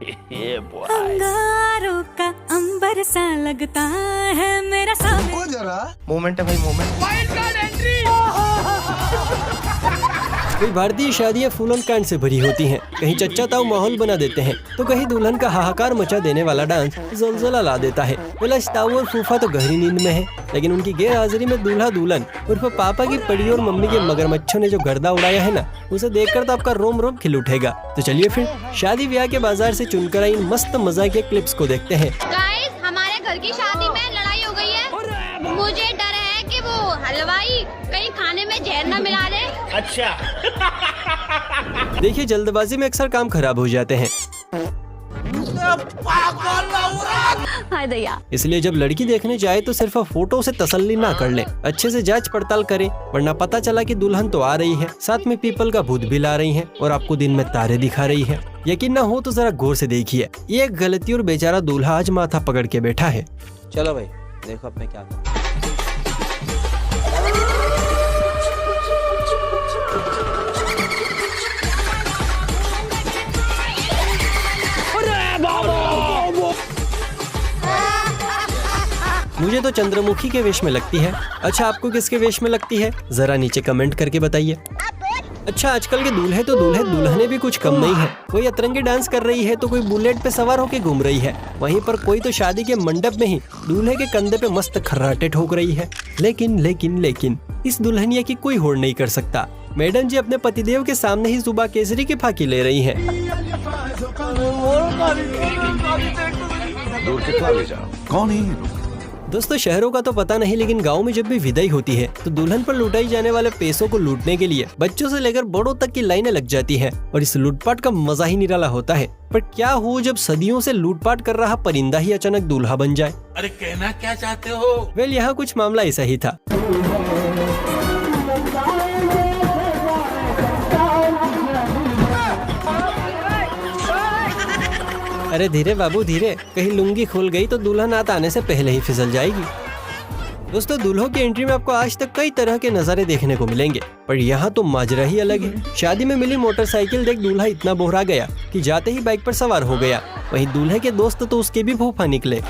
अंगारों का अंबर सा लगता है मेरा सामने। जरा मोमेंट है भाई, मोमेंट। कई भारतीय शादियां फूल ऑन कांड से भरी होती हैं। कहीं चच्चा ताऊ माहौल बना देते हैं तो कहीं दुल्हन का हाहाकार मचा देने वाला डांस जलजला ला देता है। कैलाश ताऊ और फूफा तो गहरी नींद में है, लेकिन उनकी गैर हाजिरी में दूल्हा दुल्हन उर्फ पापा की पड़ी और मम्मी के मगरमच्छों ने जो गर्दा उड़ाया है ना, उसे देखकर तो आपका रोम रोम खिल उठेगा। तो चलिए फिर शादी ब्याह के बाजार से चुनकर आई इन मस्त मजाकिया क्लिप्स को देखते हैं। गाइस, हमारे घर की शादी में लड़ाई हो गई है। मुझे डर है कि वो हलवाई कहीं खाने में जहर न मिला दे। अच्छा। देखिए, जल्दबाजी में अक्सर काम खराब हो जाते हैं। हाय दया। इसलिए जब लड़की देखने जाए तो सिर्फ फोटो से तसल्ली ना कर ले, अच्छे से जांच पड़ताल करें, वरना पता चला कि दुल्हन तो आ रही है, साथ में पीपल का भूत भी ला रही है और आपको दिन में तारे दिखा रही है। यकीन ना हो तो जरा गौर से देखिए, ये एक गलती और बेचारा दूल्हा आज माथा पकड़ के बैठा है। चलो भाई, देखो अब मैं क्या करूं। मुझे तो चंद्रमुखी के वेश में लगती है। अच्छा, आपको किसके वेश में लगती है, जरा नीचे कमेंट करके बताइए। अच्छा, आजकल के दूल्हे तो दूल्हे दुल्हने भी कुछ कम नहीं है। कोई अतरंगी डांस कर रही है तो कोई बुलेट पे सवार होके घूम रही है, वहीं पर कोई तो शादी के मंडप में ही दूल्हे के कंधे पे मस्त खर्राटे ठोक रही है। लेकिन इस दुल्हनिया की कोई होड़ नहीं कर सकता। मैडम जी अपने पतिदेव के सामने ही जुबा केसरी की फाकी ले रही है। दूर कितना ले जाओ, कौन है? दोस्तों, शहरों का तो पता नहीं, लेकिन गांव में जब भी विदाई होती है तो दुल्हन पर लुटाई जाने वाले पैसों को लूटने के लिए बच्चों से लेकर बड़ों तक की लाइनें लग जाती हैं और इस लूटपाट का मजा ही निराला होता है। पर क्या हो जब सदियों से लूटपाट कर रहा परिंदा ही अचानक दूल्हा बन जाए। अरे कहना क्या चाहते हो? वेल, यहाँ कुछ मामला ऐसा ही था। अरे धीरे बाबू धीरे, कहीं लुंगी खुल गई तो दुल्हन हाथ आने से पहले ही फिसल जाएगी। दोस्तों, दूल्हों की एंट्री में आपको आज तक कई तरह के नज़ारे देखने को मिलेंगे, पर यहाँ तो माजरा ही अलग है। शादी में मिली मोटरसाइकिल देख दूल्हा इतना बोहरा गया कि जाते ही बाइक पर सवार हो गया। वहीं दूल्हे के दोस्त तो उसके भी फूफा निकले।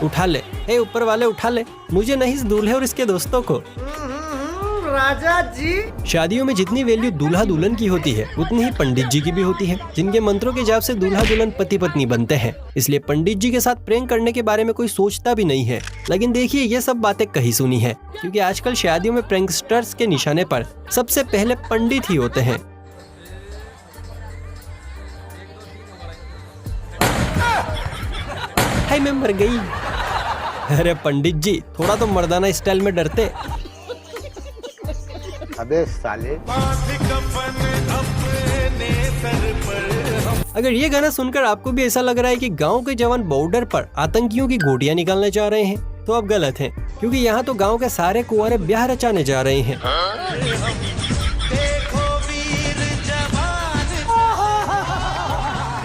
उठा ले, हे ऊपर वाले उठा ले, मुझे नहीं इस दूल्हे और इसके दोस्तों को। राजा जी, शादियों में जितनी वैल्यू दूल्हा दुल्हन की होती है उतनी ही पंडित जी की भी होती है, जिनके मंत्रों के जाप से दूल्हा दुल्हन पति पत्नी बनते हैं। इसलिए पंडित जी के साथ प्रैंक करने के बारे में कोई सोचता भी नहीं है। लेकिन देखिए, ये सब बातें कहीं सुनी है, क्योंकि आजकल शादियों में प्रैंकस्टर्स के निशाने पर सबसे पहले पंडित ही होते हैं। हाय, मैं मर गई। अरे पंडित जी, थोड़ा तो मर्दाना स्टाइल में डरते। अबे साले। अगर ये गाना सुनकर आपको भी ऐसा लग रहा है कि गांव के जवान बॉर्डर पर आतंकियों की गोटियां निकालने जा रहे हैं, तो आप गलत हैं, क्योंकि यहाँ तो गांव के सारे कुंवारे ब्याह रचाने जा रहे हैं।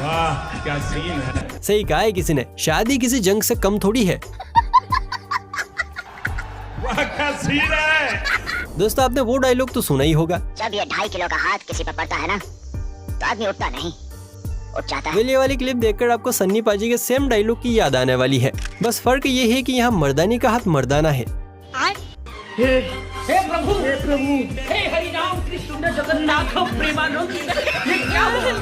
वाह, क्या सीन है। सही कहा है किसी ने, शादी किसी जंग से कम थोड़ी है। वाह, क्या सीन है। दोस्तों, आपने वो डायलॉग तो सुना ही होगा, जब ये 2.5 किलो का हाथ किसी पर पड़ता है ना, तो आदमी उठता नहीं, उठ जाता है। वेल, ये वाली क्लिप देखकर आपको सन्नी पाजी के सेम डायलॉग की याद आने वाली है। बस फर्क ये है कि यहाँ मर्दानी का हाथ मर्दाना है। हे प्रभु, हे हरि राम कृष्ण जगन्नाथ प्रेमानंद, ये क्या हुआ?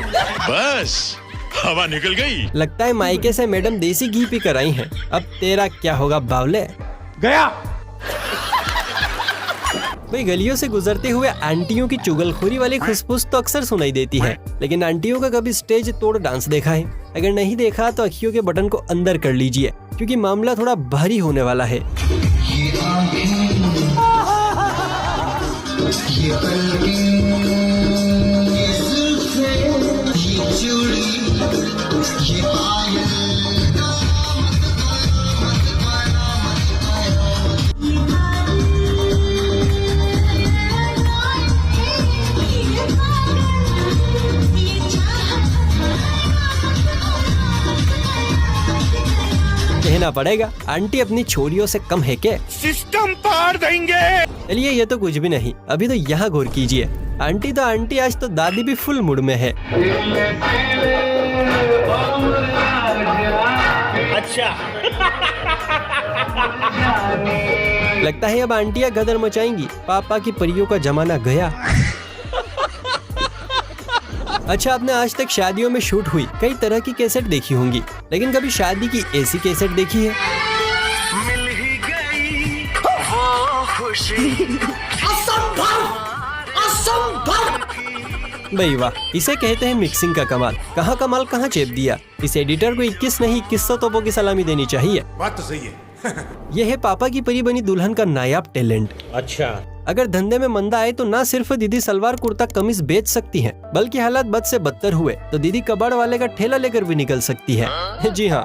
बस हवा निकल गई। लगता है मायके से मैडम देसी घी पी कर आई हैं। अब तेरा क्या होगा बावले। गया। भाई, गलियों से गुजरते हुए आंटियों की चुगलखोरी वाली खुशबू तो अक्सर सुनाई देती है, लेकिन आंटियों का कभी स्टेज तोड़ डांस देखा है? अगर नहीं देखा तो अखियों के बटन को अंदर कर लीजिए, क्योंकि मामला थोड़ा भारी होने वाला है। कहना देखना पड़ेगा, आंटी अपनी छोरियों से कम है क्या? सिस्टम पार देंगे। चलिए ये तो कुछ भी नहीं, अभी तो यहाँ गौर कीजिए। आंटी तो आंटी, आज तो दादी भी फुल मूड में है। अच्छा। लगता है अब आंटियाँ गदर मचाएंगी, पापा की परियों का जमाना गया। अच्छा, आपने आज तक शादियों में शूट हुई कई तरह की कैसेट देखी होंगी, लेकिन कभी शादी की ऐसी कैसेट देखी है? मिल ही गई वो खुशी। भाई वाह, इसे कहते हैं मिक्सिंग का कमाल। कहाँ कमाल कहाँ चेप दिया। इस एडिटर को 21 नहीं 2100 तोपों की सलामी देनी चाहिए। बात तो सही है। यह है पापा की परी बनी दुल्हन का नायाब टैलेंट। अच्छा। अगर धंधे में मंदा आए तो ना सिर्फ दीदी सलवार कुर्ता कमीज बेच सकती हैं, बल्कि हालात बद से बदतर हुए तो दीदी कबाड़ वाले का ठेला लेकर भी निकल सकती है। जी हाँ,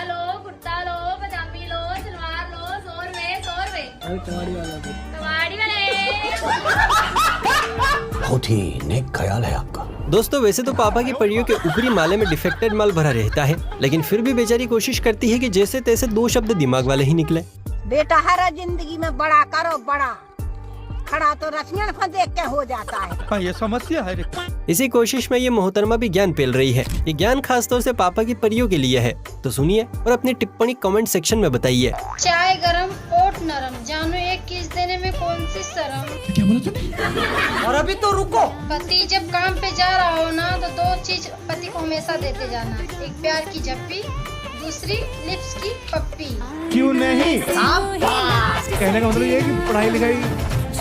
लो, कुर्ता लो, पजामी लो, सलवार लो, 100 रुपए। कबाड़ी वाले। बहुत ही नेक ख्याल है आपका। दोस्तों वैसे तो पापा की परियों के ऊपरी माले में डिफेक्टेड माल भरा रहता है, लेकिन फिर भी बेचारी कोशिश करती है कि जैसे तैसे 2 शब्द दिमाग वाले ही निकले। बेटा हर जिंदगी में बड़ा करो बड़ा, खड़ा तो रस्मियन देख के हो जाता है। ये समस्या है। इसी कोशिश में ये मोहतरमा भी ज्ञान पेल रही है। ये ज्ञान खासतौर से पापा की परियों के लिए है, तो सुनिए और अपनी टिप्पणी कमेंट सेक्शन में बताइए। चाय गरम, ओट नरम, जानो एक किस देने में कौन सी शर्म। क्या बोला तूने? और अभी तो रुको। पति जब काम पे जा रहा हो ना तो 2 चीज पति को हमेशा देते जाना, एक प्यार की झप्पी, दूसरी लिप्स की पप्पी। क्यों नहीं? कहने का मतलब ये है कि पढ़ाई लिखाई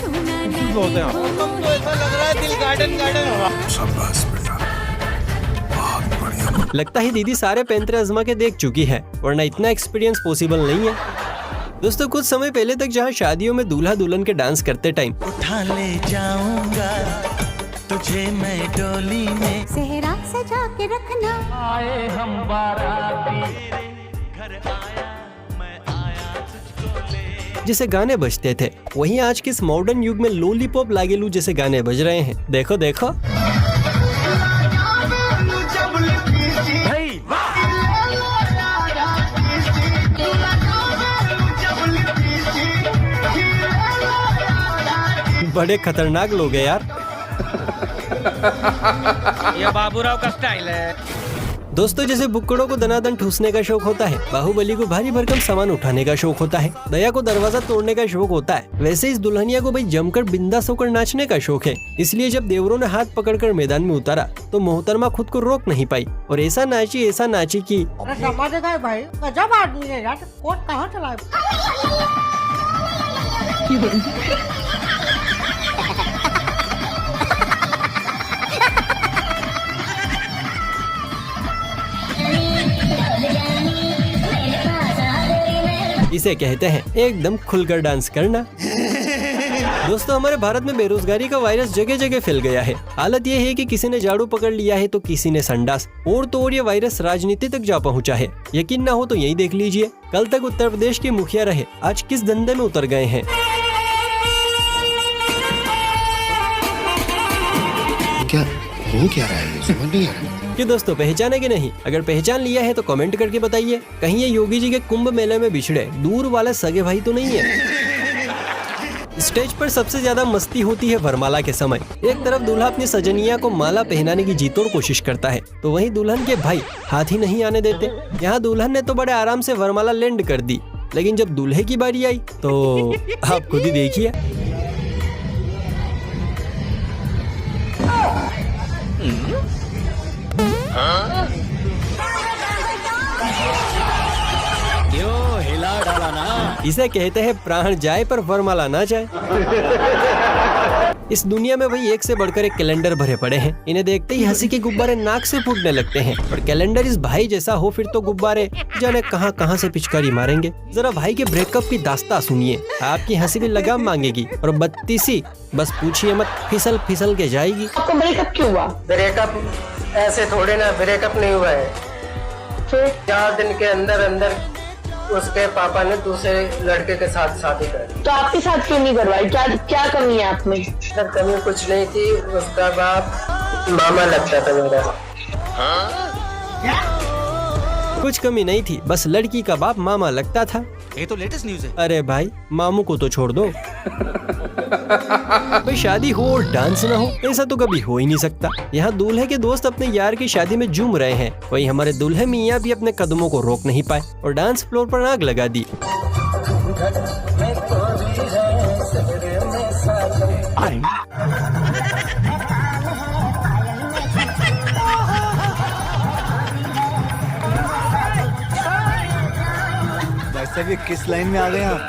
बहुत है। तो ऐसा लग रहा है दिल गार्डन गार्डन हो रहा। शाबाश बेटा, बहुत बढ़िया। लगता है दीदी सारे पैंतरे आजमा के देख चुकी है, वरना इतना एक्सपीरियंस पॉसिबल नहीं है। दोस्तों कुछ समय पहले तक जहाँ शादियों में दूल्हा दुल्हन के डांस करते टाइम उठा ले जाऊंगा तुझे मैं डोली में, सेहरा सजा के रखना, आए हम बाराती, घर आया मैं आया तुझको ले। जैसे गाने बजते थे, वहीं आज के इस मॉडर्न युग में लॉलीपॉप लागेलू जैसे गाने बज रहे हैं। देखो देखो, बड़े खतरनाक लोग हैं यार। ये बाबूराव का स्टाइल है। दोस्तों जैसे बुक्कड़ों को दनादन ठूसने का शौक होता है, बाहुबली को भारी भरकम सामान उठाने का शौक होता है, दया को दरवाजा तोड़ने का शौक होता है, वैसे इस दुल्हनिया को भाई जमकर बिंदास होकर नाचने का शौक है। इसलिए जब देवरों ने हाथ पकड़कर मैदान में उतारा तो मोहतरमा खुद को रोक नहीं पाई और ऐसा नाची की समझ गए भाई, गजब आदमी है यार, कोट कहाँ चला। इसे कहते हैं एकदम खुलकर डांस करना। दोस्तों हमारे भारत में बेरोजगारी का वायरस जगह जगह फैल गया है। हालत ये है कि किसी ने झाड़ू पकड़ लिया है तो किसी ने संडास, और तो और ये वायरस राजनीति तक जा पहुंचा है। यकीन ना हो तो यही देख लीजिए, कल तक उत्तर प्रदेश के मुखिया रहे, आज किस धंधे में उतर गए हैं। क्या हो क्या रहा है, समझ नहीं आ रहा। कि दोस्तों पहचाने कि नहीं? अगर पहचान लिया है तो कमेंट करके बताइए, कहीं ये योगी जी के कुंभ मेले में बिछड़े दूर वाले सगे भाई तो नहीं है। स्टेज पर सबसे ज्यादा मस्ती होती है वरमाला के समय। एक तरफ दूल्हा अपनी सजनिया को माला पहनाने की जीतोड़ कोशिश करता है, तो वहीं दुल्हन के भाई हाथ ही नहीं आने देते। यहाँ दुल्हन ने तो बड़े आराम से वरमाला लैंड कर दी, लेकिन जब दूल्हे की बारी आई तो आप खुद ही देखिए। क्यों हिला डाला ना। इसे कहते हैं प्राण जाए पर वरमाला ना जाए। इस दुनिया में भाई एक से बढ़कर एक कैलेंडर भरे पड़े हैं, इन्हें देखते ही हंसी के गुब्बारे नाक से फूटने लगते हैं। और कैलेंडर इस भाई जैसा हो फिर तो गुब्बारे जाने कहां कहां से पिचकारी मारेंगे। जरा भाई के ब्रेकअप की दास्तां सुनिए, आपकी हंसी भी लगाम मांगेगी। और 32 बस पूछिए मत, फिसल फिसल के जाएगी। आपको ब्रेकअप क्यों हुआ? ब्रेकअप ऐसे थोड़े ना, ब्रेकअप नहीं हुआ है। 4 दिन के अंदर उसके पापा ने दूसरे लड़के के साथ शादी कर दी। तो आपके साथ क्यों नहीं करवाई? क्या कमी है आप में? सर कमी कुछ नहीं थी, उसका बाप मामा लगता था मेरा। कुछ कमी नहीं थी, बस लड़की का बाप मामा लगता था। ये तो लेटेस्ट न्यूज है। अरे भाई मामू को तो छोड़ दो। भाई शादी हो और डांस ना हो, ऐसा तो कभी हो ही नहीं सकता। यहाँ दूल्हे के दोस्त अपने यार की शादी में झूम रहे हैं, वहीं हमारे दूल्हे मियाँ भी अपने कदमों को रोक नहीं पाए और डांस फ्लोर पर आग लगा दी। वैसे भी किस लाइन में आ गए आप?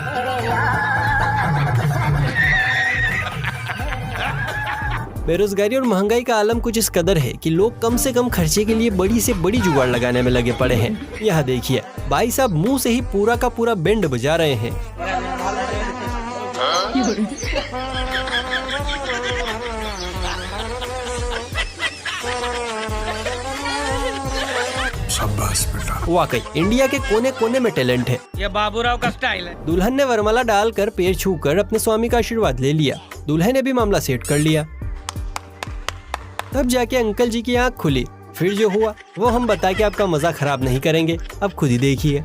बेरोजगारी और महंगाई का आलम कुछ इस कदर है कि लोग कम से कम खर्चे के लिए बड़ी से बड़ी जुगाड़ लगाने में लगे पड़े हैं। यहाँ देखिए भाई साहब मुंह से ही पूरा का पूरा बैंड बजा रहे हैं। वाकई इंडिया के कोने कोने में टैलेंट है। ये बाबूराव का स्टाइल है। दुल्हन ने वरमाला डालकर पैर छूकर अपने स्वामी का आशीर्वाद ले लिया। दूल्हे ने भी मामला सेट कर लिया। तब जाके अंकल जी की आंख खुली। फिर जो हुआ वो हम बता के आपका मजा खराब नहीं करेंगे, अब खुद ही देखिए।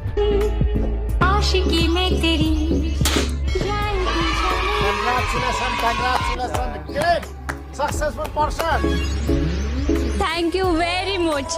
आशिकी में तेरी थैंक यू वेरी मच।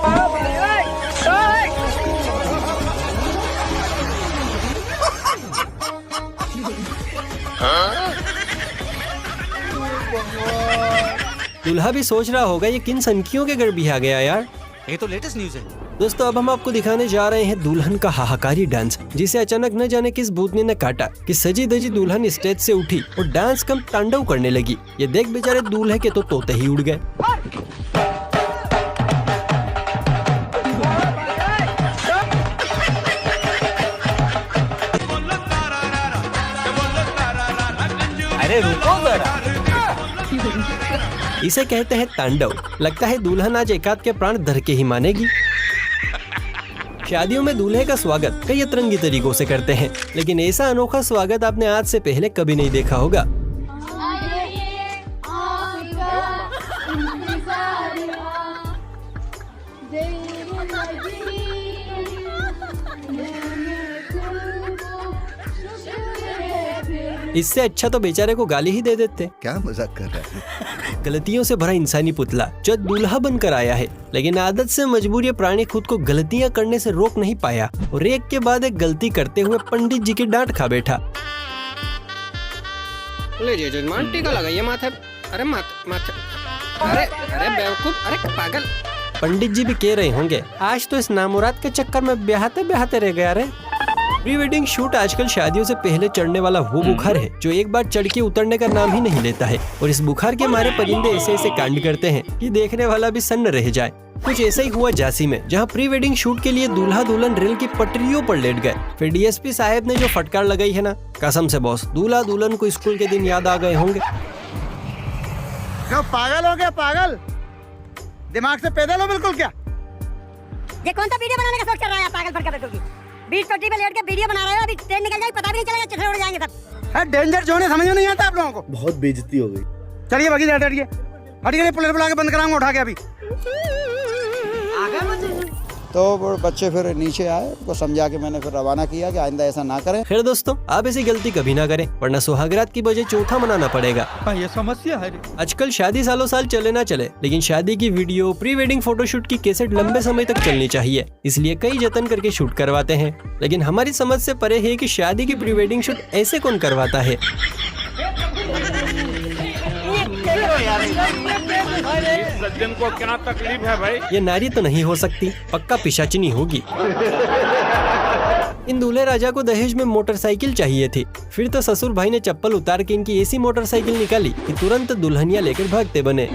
दूल्हा भी सोच रहा होगा ये किन सनकियों के घर भी आ गया यार। ये तो लेटेस्ट न्यूज है। दोस्तों अब हम आपको दिखाने जा रहे हैं दुल्हन का हाहाकारी डांस, जिसे अचानक न जाने किस भूतनी ने काटा कि सजी धजी दुल्हन स्टेज से उठी और डांस कम तांडव करने लगी। ये देख बेचारे दूल्हे के तो तोते ही उड़ गए। अरे रुको जरा। इसे कहते हैं तांडव। लगता है दुल्हन आज एकाध के प्राण धर के ही मानेगी। शादियों में दूल्हे का स्वागत कई अतरंगी तरीकों से करते हैं, लेकिन ऐसा अनोखा स्वागत आपने आज से पहले कभी नहीं देखा होगा। इससे अच्छा तो बेचारे को गाली ही दे देते। क्या मजाक कर रहा है? गलतियों से भरा इंसानी पुतला जो दूल्हा बनकर आया है, लेकिन आदत से मजबूर ये प्राणी खुद को गलतियां करने से रोक नहीं पाया और एक के बाद एक गलती करते हुए पंडित जी की डांट खा बैठा। लीजिए जजमान, टीका लगाइए माथे। अरे माथे अरे अरे बेवकूफ, अरे पागल। पंडित जी भी कह रहे होंगे आज तो इस नामुराद के चक्कर में ब्याहते ब्याहते रह गया रे। प्री वेडिंग शूट आजकल शादियों से पहले चढ़ने वाला वो बुखार है जो एक बार चढ़ के उतरने का नाम ही नहीं लेता है, और इस बुखार के मारे परिंदे ऐसे ऐसे कांड करते हैं कि देखने वाला भी सन्न रह जाए। कुछ ऐसा ही हुआ झांसी में, जहां प्री वेडिंग शूट के लिए दूल्हा दुल्हन रेल की पटरियों पर लेट गए। फिर डीएसपी साहब ने जो फटकार लगाई है ना, कसम से बॉस दूल्हा दुल्हन को स्कूल के दिन याद आ गए होंगे। क्या पागल हो गया? पागल दिमाग से पैदल हो बिल्कुल क्या? ये कौन सा वीडियो बनाने का सोच कर रहा है पागल फटका बिल्कुल की? बीच पटरी पे लेट के वीडियो बना रहे हो, अभी ट्रेन निकल जाएगी पता भी नहीं चलेगा, चिथड़े उड़ जाएंगे सब। डेंजर जोन है, समझ में नहीं आता आप लोगों को। बहुत बेइज्जती हो गई। चलिए भागी हटिए हटिए, पुलिस बुला के बंद कराऊंगा उठा के अभी। तो वो बच्चे फिर नीचे आए, उनको समझा के मैंने फिर रवाना किया कि आइंदा ऐसा ना करें। खैर दोस्तों, आप ऐसी गलती कभी ना करें, वरना सुहागरात की बजाय चौथा मनाना पड़ेगा। ये समस्या है। आजकल शादी सालों साल चले ना चले, लेकिन शादी की वीडियो प्री वेडिंग फोटोशूट की कैसेट लंबे समय तक चलनी चाहिए, इसलिए कई जतन करके शूट करवाते हैं। लेकिन हमारी समझ से परे है कि शादी की प्री वेडिंग शूट ऐसे कौन करवाता है। सज्जन को क्या तकलीफ है भाई? ये नारी तो नहीं हो सकती, पक्का पिशाचिनी होगी। इन दूल्हे राजा को दहेज में मोटरसाइकिल चाहिए थी। फिर तो ससुर भाई ने चप्पल उतार के इनकी ऐसी मोटरसाइकिल निकाली कि तुरंत दुल्हनिया लेकर भागते बने।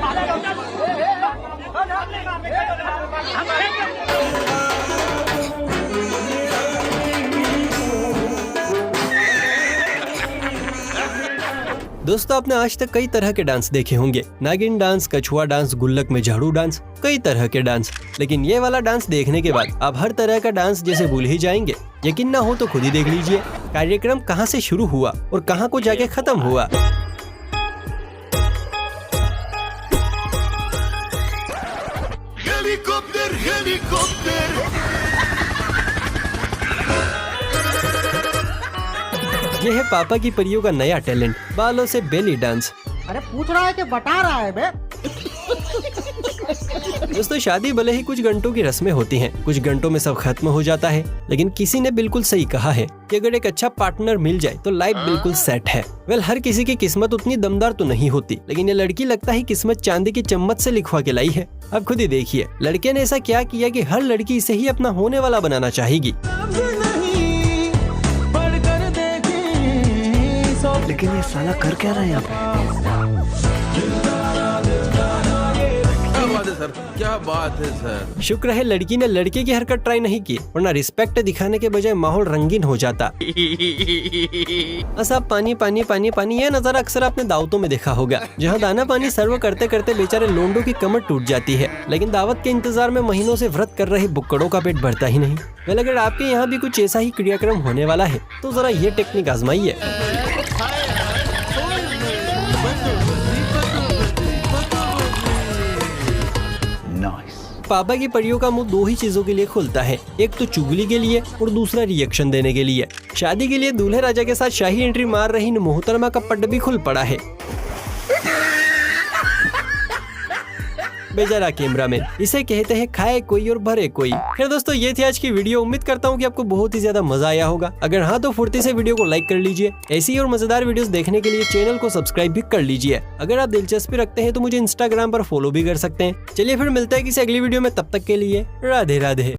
दोस्तों, आपने आज तक कई तरह के डांस देखे होंगे, नागिन डांस, कछुआ डांस, गुल्लक में झाड़ू डांस, कई तरह के डांस। लेकिन ये वाला डांस देखने के बाद आप हर तरह का डांस जैसे भूल ही जाएंगे। यकीन ना हो तो खुद ही देख लीजिए कार्यक्रम कहां से शुरू हुआ और कहां को जाके खत्म हुआ। हेलीकॉप्टर हेलीकॉप्टर ये है पापा की परियों का नया टैलेंट, बालों से बेली डांस। अरे पूछ रहा है कि बता रहा है बे। दोस्तों शादी भले ही कुछ घंटों की रस्में होती हैं, कुछ घंटों में सब खत्म हो जाता है, लेकिन किसी ने बिल्कुल सही कहा है कि अगर एक अच्छा पार्टनर मिल जाए तो लाइफ बिल्कुल सेट है। वेल, हर किसी की किस्मत उतनी दमदार तो नहीं होती, लेकिन ये लड़की लगता है किस्मत चांदी की चम्मच से लिखवा के लाई है। अब खुद ही देखिए लड़के ने ऐसा क्या किया कि हर लड़की इसे ही अपना होने वाला बनाना चाहेगी। लेकिन ये साला कर क्या रहा है यहाँ पे? सर क्या बात है सर। शुक्र है लड़की ने लड़के की हरकत ट्राई नहीं की, वरना रिस्पेक्ट दिखाने के बजाय माहौल रंगीन हो जाता। ऐसा पानी पानी पानी पानी यह नजारा अक्सर आपने दावतों में देखा होगा, जहां दाना पानी सर्व करते करते बेचारे लोंडों की कमर टूट जाती है, लेकिन दावत के इंतजार में महीनों से व्रत कर रहे बुक्कड़ों का पेट भरता ही नहीं। वेल, अगर आपके यहाँ भी कुछ ऐसा ही क्रियाक्रम होने वाला है तो जरा ये टेक्निक आजमाइए। पापा की परियों का मुंह दो ही चीजों के लिए खुलता है, एक तो चुगली के लिए और दूसरा रिएक्शन देने के लिए। शादी के लिए दूल्हे राजा के साथ शाही एंट्री मार रही मोहतरमा का पट भी खुल पड़ा है। बेचारा कैमरामैन, इसे कहते हैं खाए कोई और भरे कोई। खैर दोस्तों, ये थी आज की वीडियो। उम्मीद करता हूँ कि आपको बहुत ही ज्यादा मजा आया होगा। अगर हाँ तो फुर्ती से वीडियो को लाइक कर लीजिए। ऐसी और मजेदार वीडियोस देखने के लिए चैनल को सब्सक्राइब भी कर लीजिए। अगर आप दिलचस्पी रखते हैं तो मुझे इंस्टाग्राम पर फॉलो भी कर सकते हैं। चलिए फिर मिलते हैं किसी अगली वीडियो में, तब तक के लिए राधे राधे।